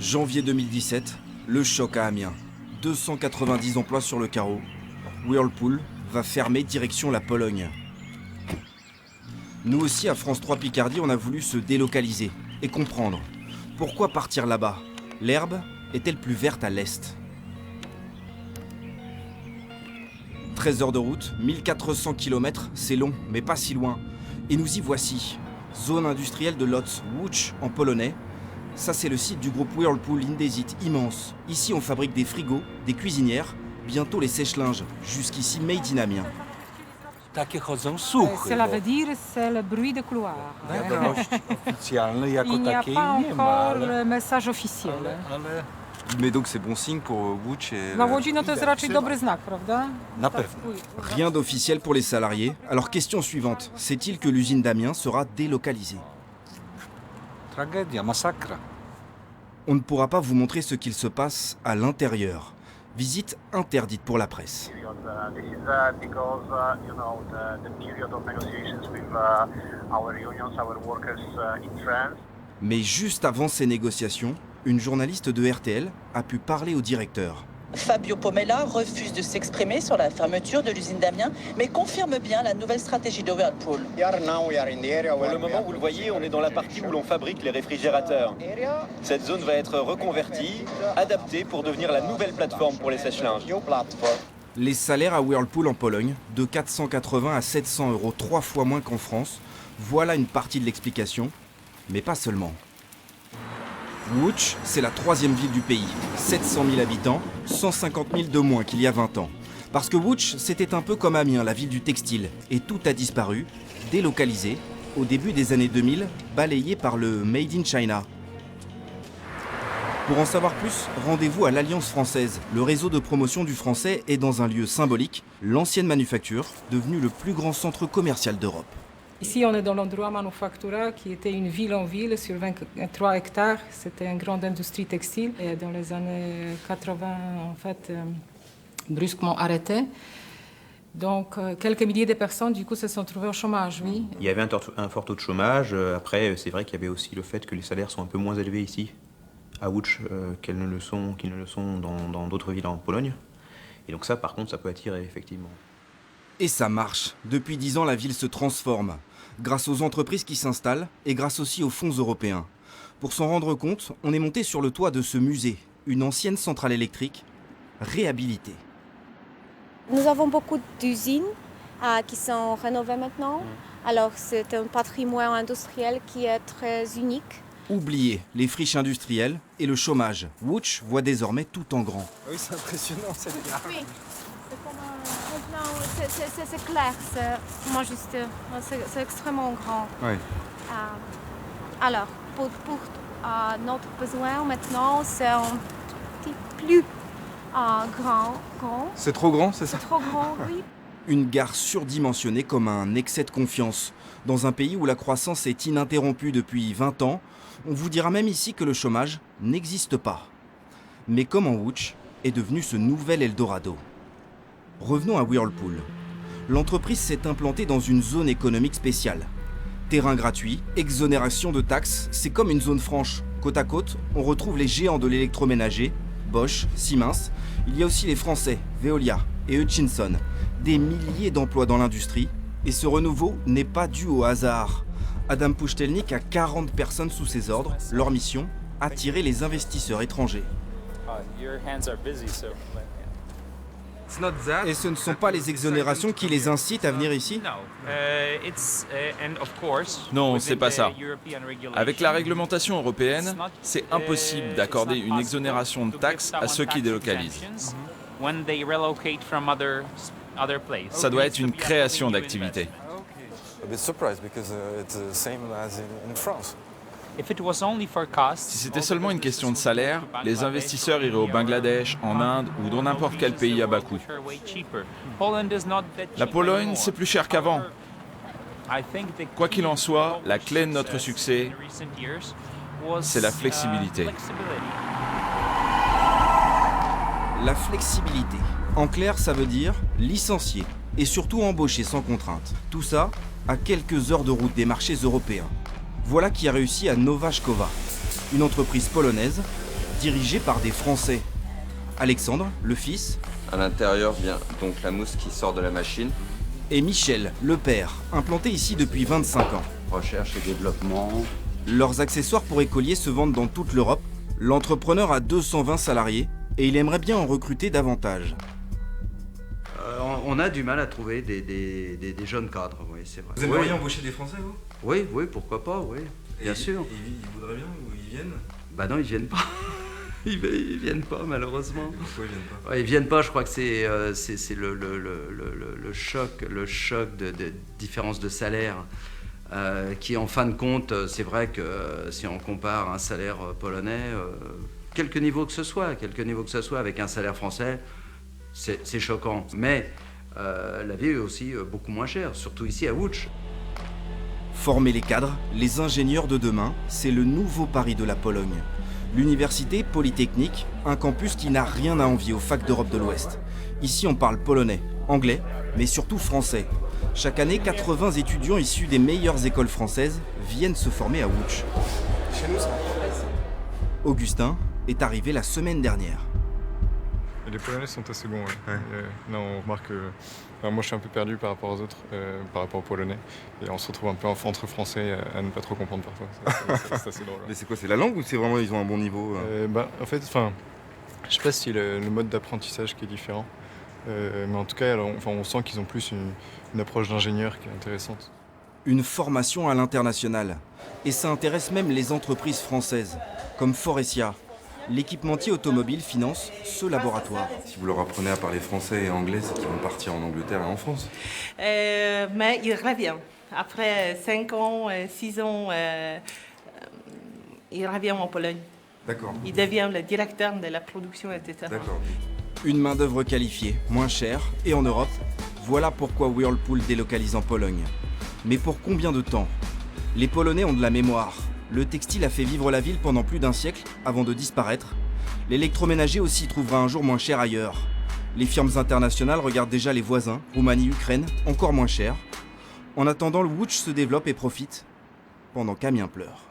Janvier 2017, le choc à Amiens. 290 emplois sur le carreau. Whirlpool va fermer direction la Pologne. Nous aussi, à France 3 Picardie, on a voulu se délocaliser et comprendre. Pourquoi partir là-bas? L'herbe est-elle plus verte à l'est? 13 heures de route, 1400 km, c'est long, mais pas si loin. Et nous y voici. Zone industrielle de Łódź, Łódź en polonais. Ça, c'est le site du groupe Whirlpool Indesit, immense. Ici, on fabrique des frigos, des cuisinières, bientôt les sèche-linges. Jusqu'ici, made in Amiens. Takie chodzą słuchy, Cela bo veut dire c'est le bruit de couloir. wiadomości oficjalnej jako Il n'y a takiej pas nie ma, encore ale, le message officiel. ale Mais donc c'est bon signe pour Łódź et... Dla Łodzi to jest raczej dobry znak, prawda? na pewno. Rien d'officiel pour les salariés. Alors, question suivante. Sait-il que l'usine d'Amiens sera délocalisée? Tragedia, masakra. On ne pourra pas vous montrer ce qu'il se passe à l'intérieur. Visite interdite pour la presse. This is because the period of negotiations with our unions, our workers in France. Mais juste avant ces négociations, une journaliste de RTL a pu parler au directeur. Fabio Pomella refuse de s'exprimer sur la fermeture de l'usine d'Amiens, mais confirme bien la nouvelle stratégie de Whirlpool. Pour le moment, vous le voyez, on est dans la partie où l'on fabrique les réfrigérateurs. Cette zone va être reconvertie, adaptée pour devenir la nouvelle plateforme pour les sèche-linges. Les salaires à Whirlpool en Pologne, de 480 à 700 euros, 3 fois moins qu'en France. Voilà une partie de l'explication, mais pas seulement. Łódź, c'est la 3e ville du pays, 700 000 habitants, 150 000 de moins qu'il y a 20 ans. Parce que Łódź, c'était un peu comme Amiens, la ville du textile, et tout a disparu, délocalisé, au début des années 2000, balayé par le Made in China. Pour en savoir plus, rendez-vous à l'Alliance française. Le réseau de promotion du français est dans un lieu symbolique, l'ancienne manufacture, devenue le plus grand centre commercial d'Europe. Ici, on est dans l'endroit Manufactura, qui était une ville en ville sur 23 hectares. C'était une grande industrie textile. Et dans les années 80, en fait, brusquement arrêté. Donc, quelques milliers de personnes, du coup, se sont trouvées au chômage, oui. Il y avait un fort taux de chômage. Après, c'est vrai qu'il y avait aussi le fait que les salaires sont un peu moins élevés ici, à Łódź, qu'ils ne le sont dans d'autres villes en Pologne. Et donc ça, par contre, ça peut attirer, effectivement. Et ça marche. Depuis 10 ans, la ville se transforme, grâce aux entreprises qui s'installent et grâce aussi aux fonds européens. Pour s'en rendre compte, on est monté sur le toit de ce musée, une ancienne centrale électrique, réhabilitée. Nous avons beaucoup d'usines qui sont rénovées maintenant. Alors c'est un patrimoine industriel qui est très unique. Oubliez les friches industrielles et le chômage. Łódź voit désormais tout en grand. Oui, c'est impressionnant cette carte. Oui, c'est comme c'est clair, c'est moi juste, c'est extrêmement grand. Ouais. Alors, pour notre besoin maintenant, c'est un petit plus grand. C'est trop grand, c'est ça? C'est trop grand, oui. Une gare surdimensionnée comme un excès de confiance. Dans un pays où la croissance est ininterrompue depuis 20 ans, on vous dira même ici que le chômage n'existe pas. Mais comment Łódź est devenu ce nouvel Eldorado? Revenons à Whirlpool. L'entreprise s'est implantée dans une zone économique spéciale. Terrain gratuit, exonération de taxes, c'est comme une zone franche. Côte à côte, on retrouve les géants de l'électroménager, Bosch, Siemens. Il y a aussi les Français, Veolia et Hutchinson. Des milliers d'emplois dans l'industrie. Et ce renouveau n'est pas dû au hasard. Adam Pusztelnik a 40 personnes sous ses ordres. Leur mission, attirer les investisseurs étrangers. Et ce ne sont pas les exonérations qui les incitent à venir ici? Non, c'est pas ça. Avec la réglementation européenne, c'est impossible d'accorder une exonération de taxes à ceux qui délocalisent. Ça doit être une création d'activité. Si c'était seulement une question de salaire, les investisseurs iraient au Bangladesh, en Inde ou dans n'importe quel pays à bas coût. La Pologne, c'est plus cher qu'avant. Quoi qu'il en soit, la clé de notre succès, c'est la flexibilité. La flexibilité. En clair, ça veut dire licencier et surtout embaucher sans contrainte. Tout ça à quelques heures de route des marchés européens. Voilà qui a réussi à Nowa Szkowa, une entreprise polonaise dirigé par des Français. Alexandre, le fils, À l'intérieur vient donc la mousse qui sort de la machine. et Michel, le père, implanté ici depuis 25 ans. Recherche et développement. Leurs accessoires pour écoliers se vendent dans toute l'Europe. L'entrepreneur a 220 salariés et il aimerait bien en recruter davantage. On a du mal à trouver des jeunes cadres, oui, c'est vrai. Vous aimeriez embaucher des Français, vous? Oui, pourquoi pas, oui, bien sûr. Ils voudraient bien ou ils viennent? Bah non, ils viennent pas. Ils viennent pas, malheureusement. Pourquoi ils viennent pas? Ouais, ils viennent pas, je crois que c'est le choc de différence de salaire qui, en fin de compte, c'est vrai que si on compare un salaire polonais, quelque niveau que ce soit avec un salaire français, c'est choquant. Mais la vie est aussi beaucoup moins chère, surtout ici à Łódź. Former les cadres, les ingénieurs de demain, c'est le nouveau pari de la Pologne. L'université polytechnique, un campus qui n'a rien à envier aux facs d'Europe de l'Ouest. Ici, on parle polonais, anglais, mais surtout français. Chaque année, 80 étudiants issus des meilleures écoles françaises viennent se former à Łódź. Chez nous, ça. Augustin est arrivé la semaine dernière. Et les Polonais sont assez bons, ouais. Là, on remarque que... moi, je suis un peu perdu par rapport aux autres, par rapport aux Polonais. Et on se retrouve un peu entre Français à ne pas trop comprendre parfois. C'est assez drôle. Mais c'est quoi, c'est la langue ou c'est vraiment ils ont un bon niveau? En fait, je sais pas si le mode d'apprentissage qui est différent. Mais en tout cas, on sent qu'ils ont plus une approche d'ingénieur qui est intéressante. Une formation à l'international. Et ça intéresse même les entreprises françaises, comme Forestia. L'équipementier automobile finance ce laboratoire. Si vous leur apprenez à parler français et anglais, c'est qu'ils vont partir en Angleterre et en France. Mais il revient. Après 5 ans, 6 ans, il revient en Pologne. D'accord. Il devient le directeur de la production, etc. D'accord. Une main-d'œuvre qualifiée, moins chère, et en Europe, voilà pourquoi Whirlpool délocalise en Pologne. Mais pour combien de temps? Les Polonais ont de la mémoire. Le textile a fait vivre la ville pendant plus d'un siècle avant de disparaître. L'électroménager aussi trouvera un jour moins cher ailleurs. Les firmes internationales regardent déjà les voisins, Roumanie, Ukraine, encore moins cher. En attendant, le Łódź se développe et profite, pendant qu'Amiens pleure.